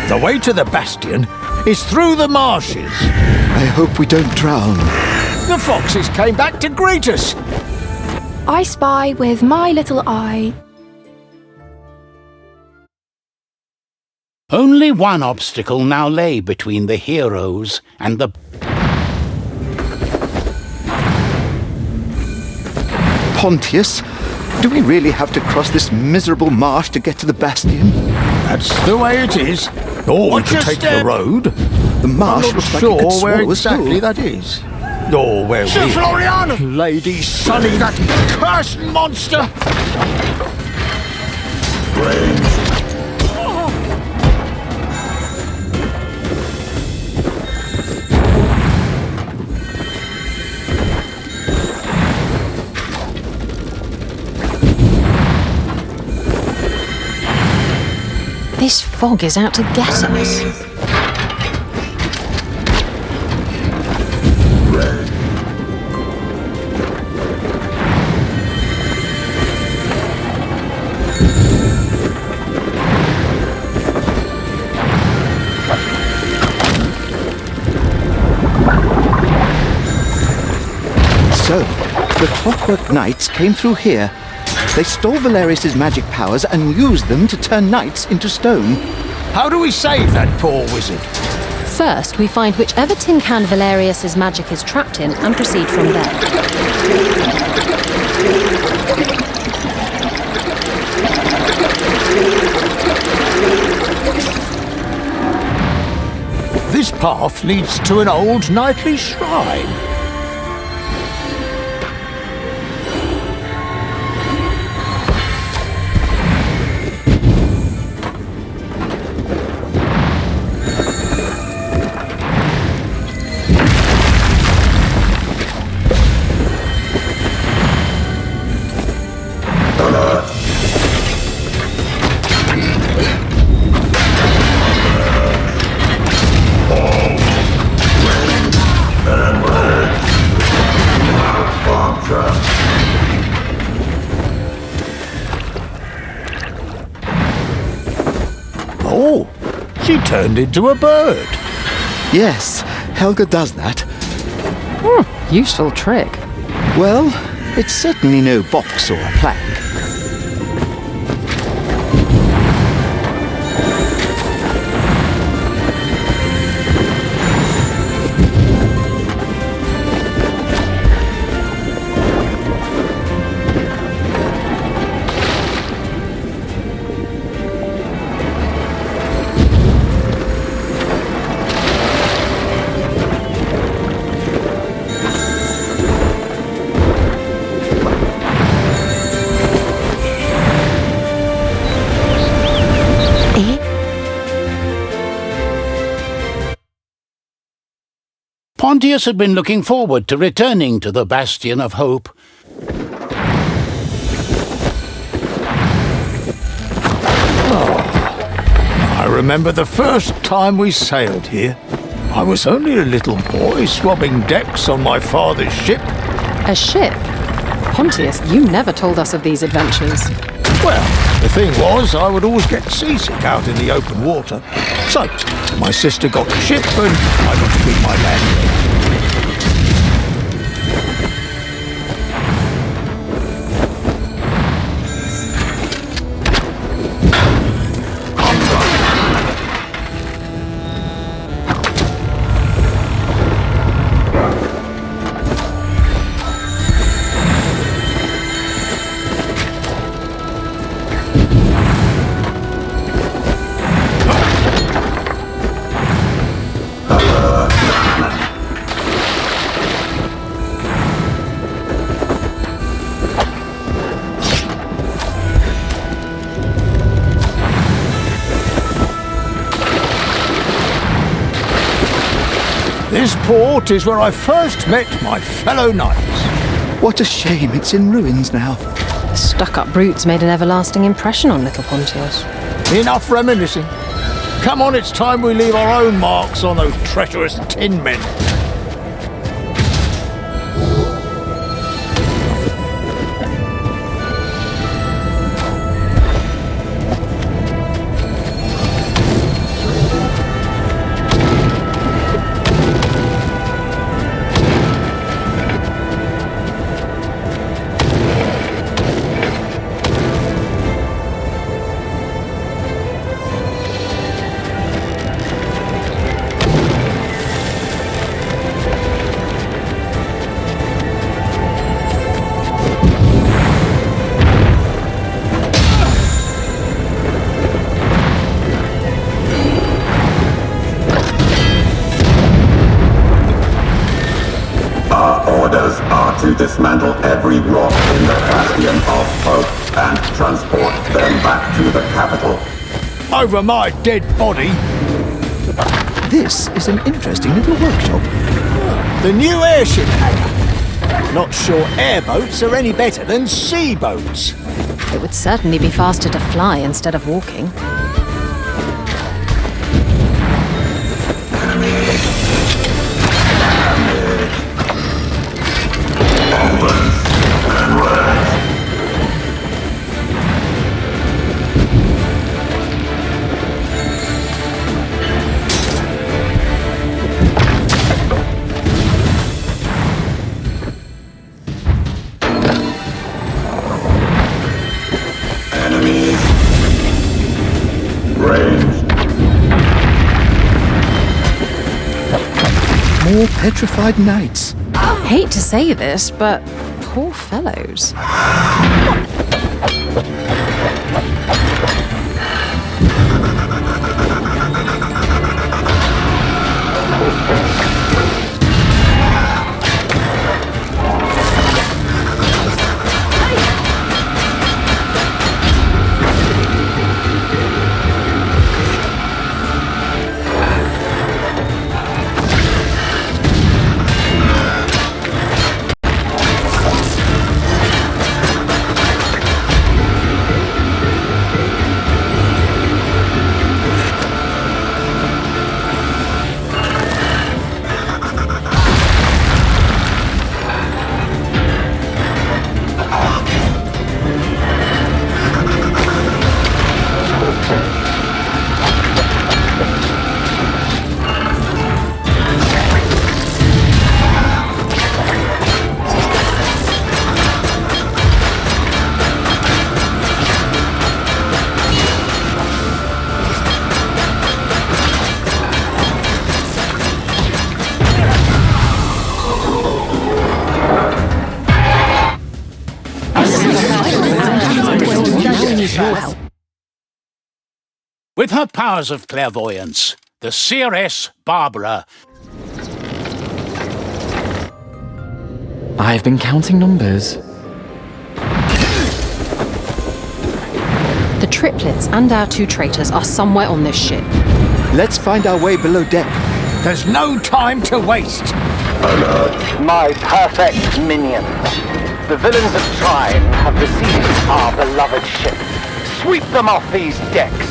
[SPEAKER 4] The way to the bastion is through the marshes.
[SPEAKER 6] I hope we don't drown.
[SPEAKER 4] The foxes came back to greet us.
[SPEAKER 13] I spy with my little eye.
[SPEAKER 1] Only one obstacle now lay between the heroes and the...
[SPEAKER 6] Pontius, do we really have to cross this miserable marsh to get to the bastion?
[SPEAKER 4] That's the way it is. Or we could take the road.
[SPEAKER 6] The marsh
[SPEAKER 4] I'm not
[SPEAKER 6] looks
[SPEAKER 4] sure
[SPEAKER 6] like it could
[SPEAKER 4] where
[SPEAKER 6] swallow us
[SPEAKER 4] exactly
[SPEAKER 6] whole.
[SPEAKER 4] that is. Or where
[SPEAKER 6] Sir
[SPEAKER 4] we...
[SPEAKER 6] Florian!
[SPEAKER 4] Lady Sunny, that cursed monster!
[SPEAKER 2] This fog is out to get us.
[SPEAKER 6] So, the Clockwork Knights came through here. They stole Valerius's magic powers and used them to turn knights into stone.
[SPEAKER 4] How do we save that poor wizard?
[SPEAKER 2] First, we find whichever tin can Valerius's magic is trapped in and proceed from there.
[SPEAKER 4] This path leads to an old knightly shrine. Oh, she turned into a bird.
[SPEAKER 6] Yes, Helga does that.
[SPEAKER 2] Useful trick.
[SPEAKER 6] Well, it's certainly no box or a plank.
[SPEAKER 1] Pontius had been looking forward to returning to the Bastion of Hope.
[SPEAKER 4] Oh, I remember the first time we sailed here. I was only a little boy swabbing decks on my father's ship.
[SPEAKER 2] A ship? Pontius, you never told us of these adventures.
[SPEAKER 4] Well, the thing was, I would always get seasick out in the open water. So, my sister got the ship and I got to keep my land. This port is where I first met my fellow knights.
[SPEAKER 6] What a shame it's in ruins now.
[SPEAKER 2] The stuck-up brutes made an everlasting impression on little Pontius.
[SPEAKER 4] Enough reminiscing. Come on, it's time we leave our own marks on those treacherous tin men.
[SPEAKER 10] To dismantle every rock in the Bastion of Hope and transport them back to the capital.
[SPEAKER 4] Over my dead body?
[SPEAKER 6] This is an interesting little workshop.
[SPEAKER 4] The new airship hangar. Not sure airboats are any better than sea boats.
[SPEAKER 2] It would certainly be faster to fly instead of walking.
[SPEAKER 6] More petrified knights.
[SPEAKER 2] Hate to say this, but poor fellows.
[SPEAKER 1] With her powers of clairvoyance, the seeress Barbara...
[SPEAKER 11] I've been counting numbers.
[SPEAKER 2] The triplets and our two traitors are somewhere on this ship.
[SPEAKER 6] Let's find our way below deck.
[SPEAKER 4] There's no time to waste.
[SPEAKER 14] My perfect minions. The villains of Trine have besieged our beloved ship. Sweep them off these decks.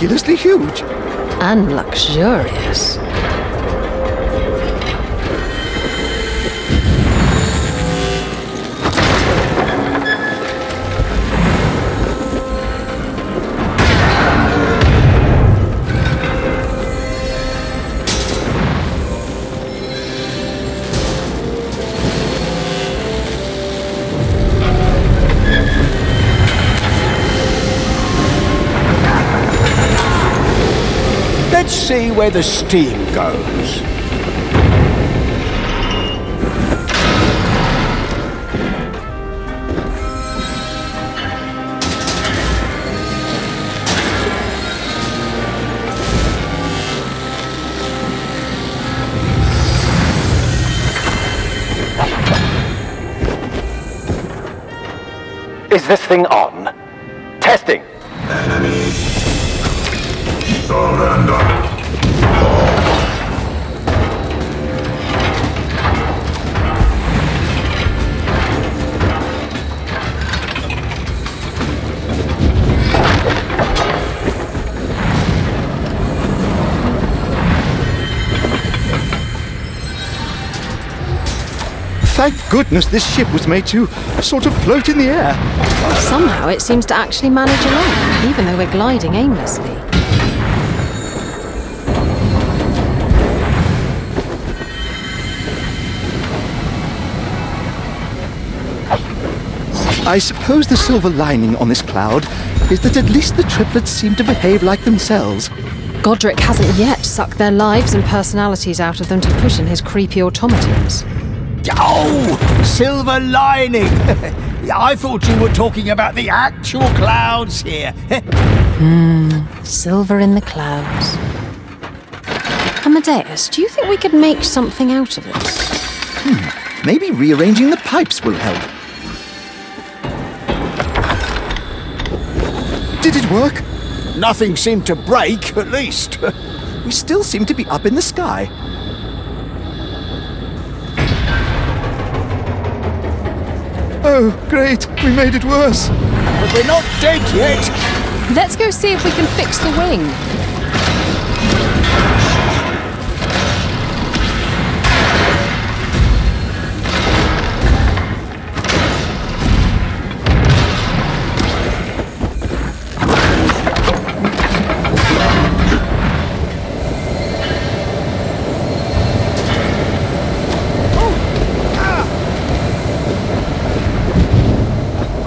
[SPEAKER 6] ridiculously huge.
[SPEAKER 2] And luxurious.
[SPEAKER 4] Let's see where the steam goes.
[SPEAKER 14] Is this thing on? Testing.
[SPEAKER 10] Enemy. Surrender.
[SPEAKER 6] Thank goodness this ship was made to sort of float in the air.
[SPEAKER 2] Somehow it seems to actually manage along, even though we're gliding aimlessly.
[SPEAKER 6] I suppose the silver lining on this cloud is that at least the triplets seem to behave like themselves.
[SPEAKER 2] Godric hasn't yet sucked their lives and personalities out of them to put in his creepy automatons.
[SPEAKER 4] Oh, silver lining! I thought you were talking about the actual clouds here.
[SPEAKER 2] Silver in the clouds. Amadeus, do you think we could make something out of this?
[SPEAKER 6] Maybe rearranging the pipes will help. Did it work?
[SPEAKER 4] Nothing seemed to break, at least.
[SPEAKER 6] We still seem to be up in the sky. Oh, great. We made it worse.
[SPEAKER 4] But we're not dead yet.
[SPEAKER 2] Let's go see if we can fix the wing.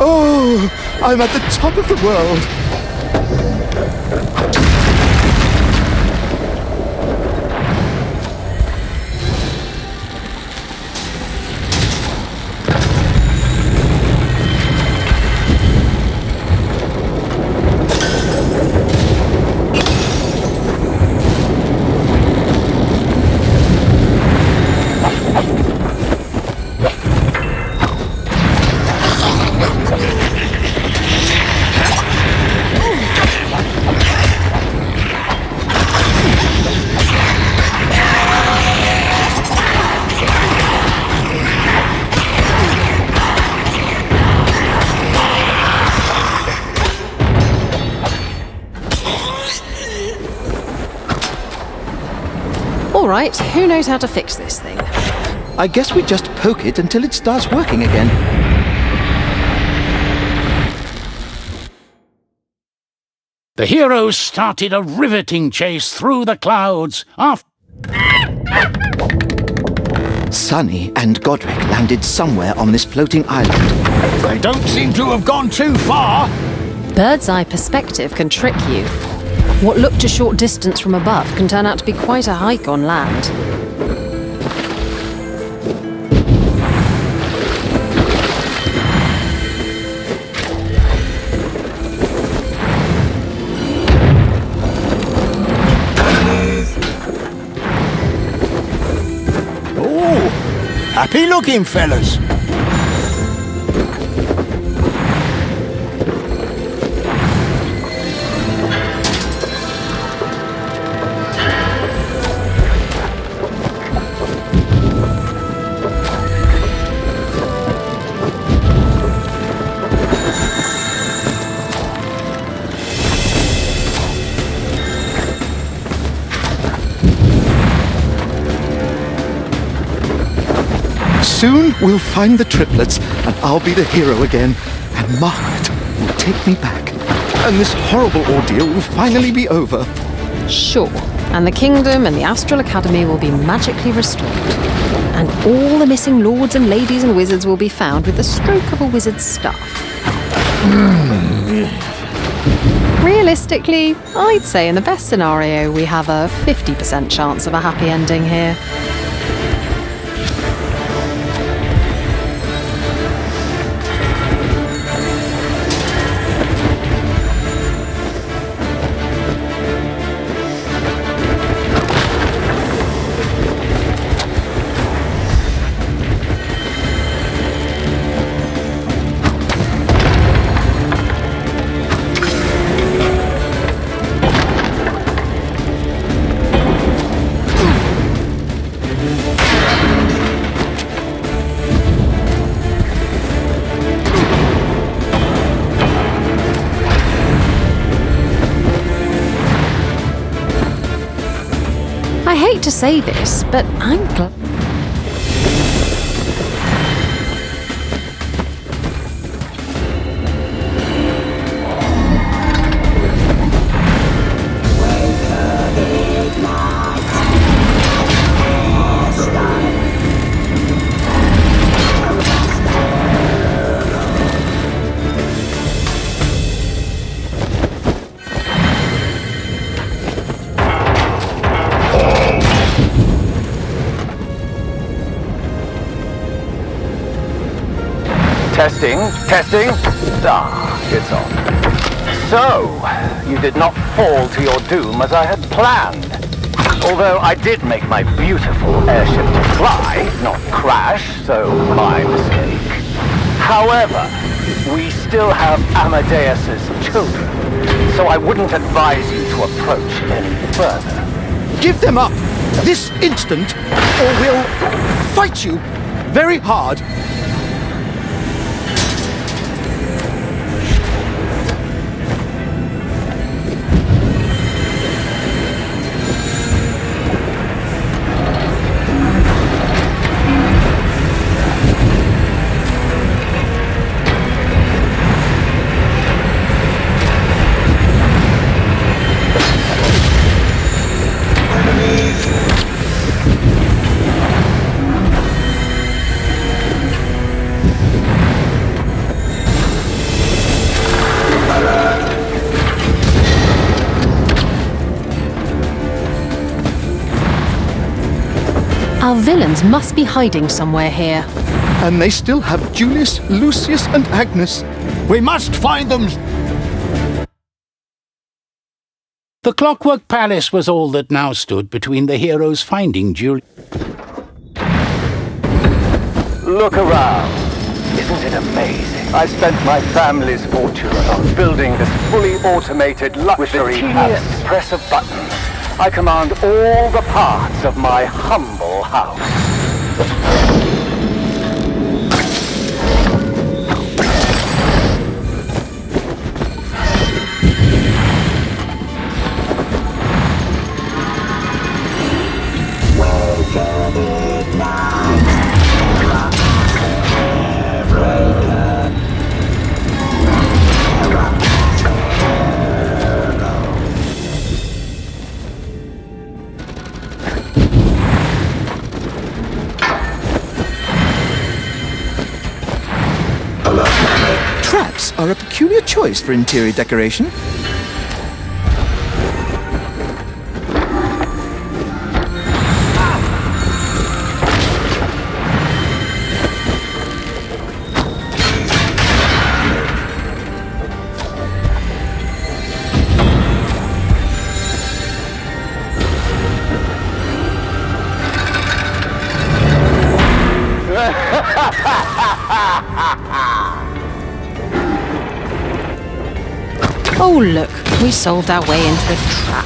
[SPEAKER 6] Oh, I'm at the top of the world.
[SPEAKER 2] All right, who knows how to fix this thing?
[SPEAKER 6] I guess we just poke it until it starts working again.
[SPEAKER 1] The heroes started a riveting chase through the clouds after...
[SPEAKER 6] Sunny and Godric landed somewhere on this floating island.
[SPEAKER 4] They don't seem to have gone too far.
[SPEAKER 2] Bird's eye perspective can trick you. What looked a short distance from above can turn out to be quite a hike on land.
[SPEAKER 4] Oh, happy looking fellas.
[SPEAKER 6] Soon we'll find the triplets, and I'll be the hero again. And Margaret will take me back. And this horrible ordeal will finally be over.
[SPEAKER 2] Sure. And the kingdom and the Astral Academy will be magically restored. And all the missing lords and ladies and wizards will be found with the stroke of a wizard's staff. Realistically, I'd say in the best scenario we have a 50% chance of a happy ending here. I hate to say this, but I'm glad.
[SPEAKER 14] Testing. It's on. So, you did not fall to your doom as I had planned. Although I did make my beautiful airship to fly, not crash, so my mistake. However, we still have Amadeus's children, so I wouldn't advise you to approach any further.
[SPEAKER 6] Give them up this instant, or we'll fight you very hard.
[SPEAKER 2] Our villains must be hiding somewhere here.
[SPEAKER 6] And they still have Julius, Lucius, and Agnes.
[SPEAKER 4] We must find them.
[SPEAKER 1] The Clockwork Palace was all that now stood between the heroes finding Julius.
[SPEAKER 14] Look around. Isn't it amazing? I spent my family's fortune on building this fully automated luxury palace. Press of buttons. I command all the parts of my humble house.
[SPEAKER 6] Traps are a peculiar choice for interior decoration.
[SPEAKER 2] Oh look, we solved our way into the trap.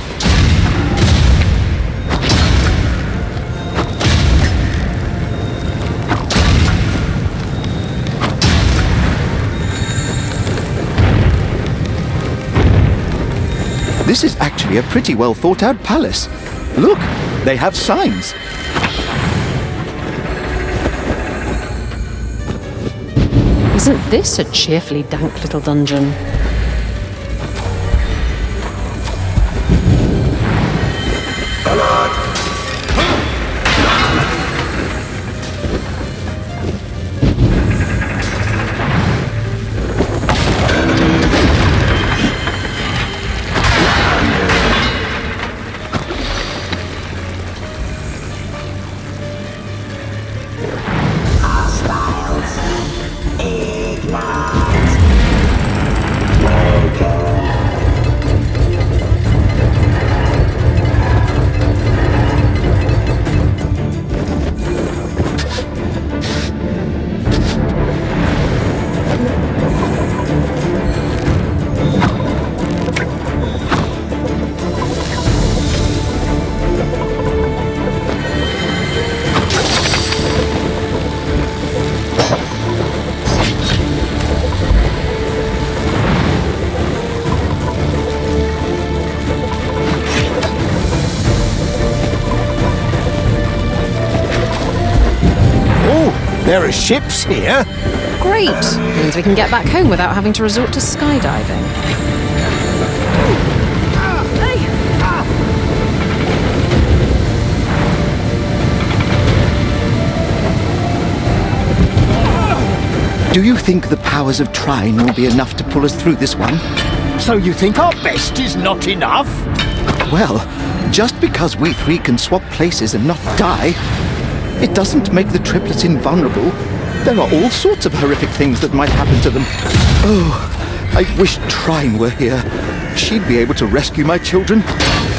[SPEAKER 6] This is actually a pretty well thought out palace. Look, they have signs.
[SPEAKER 2] Isn't this a cheerfully dank little dungeon?
[SPEAKER 4] There are ships here.
[SPEAKER 2] Great! Means we can get back home without having to resort to skydiving.
[SPEAKER 6] Do you think the powers of Trine will be enough to pull us through this one?
[SPEAKER 4] So you think our best is not enough?
[SPEAKER 6] Well, just because we three can swap places and not die, it doesn't make the triplets invulnerable. There are all sorts of horrific things that might happen to them. Oh, I wish Trine were here. She'd be able to rescue my children.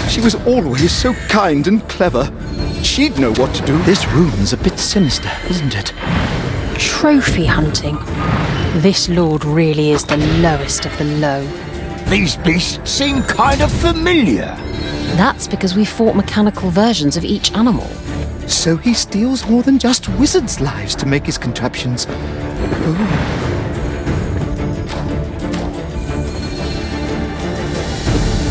[SPEAKER 6] She was always so kind and clever. She'd know what to do. This room's a bit sinister, isn't it?
[SPEAKER 2] Trophy hunting. This lord really is the lowest of the low.
[SPEAKER 4] These beasts seem kind of familiar.
[SPEAKER 2] That's because we fought mechanical versions of each animal.
[SPEAKER 6] So he steals more than just wizards' lives to make his contraptions. Ooh.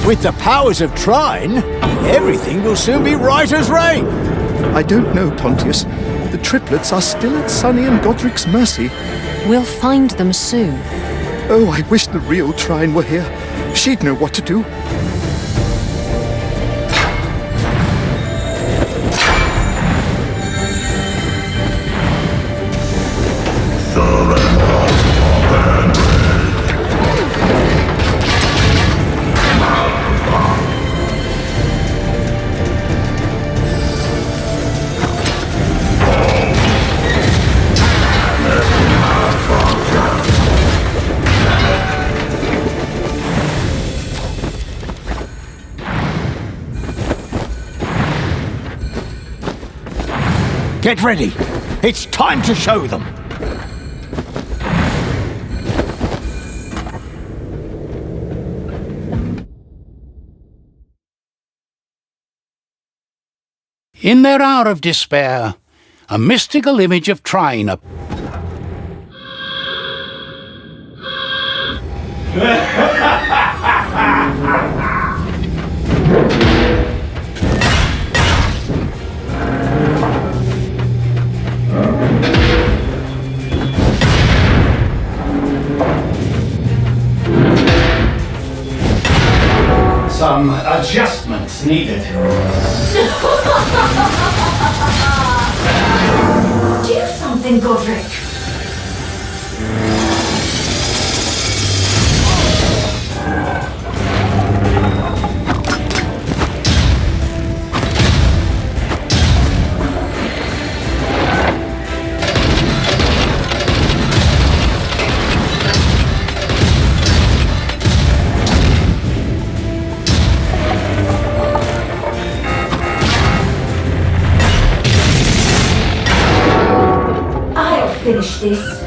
[SPEAKER 4] With the powers of Trine, everything will soon be right as rain.
[SPEAKER 6] I don't know, Pontius. The triplets are still at Sunny and Godric's mercy.
[SPEAKER 2] We'll find them soon.
[SPEAKER 6] Oh, I wish the real Trine were here. She'd know what to do.
[SPEAKER 4] Get ready. It's time to show them.
[SPEAKER 1] In their hour of despair, a mystical image of Trine
[SPEAKER 9] Some adjustments needed.
[SPEAKER 7] Do something, Godric. Finish this.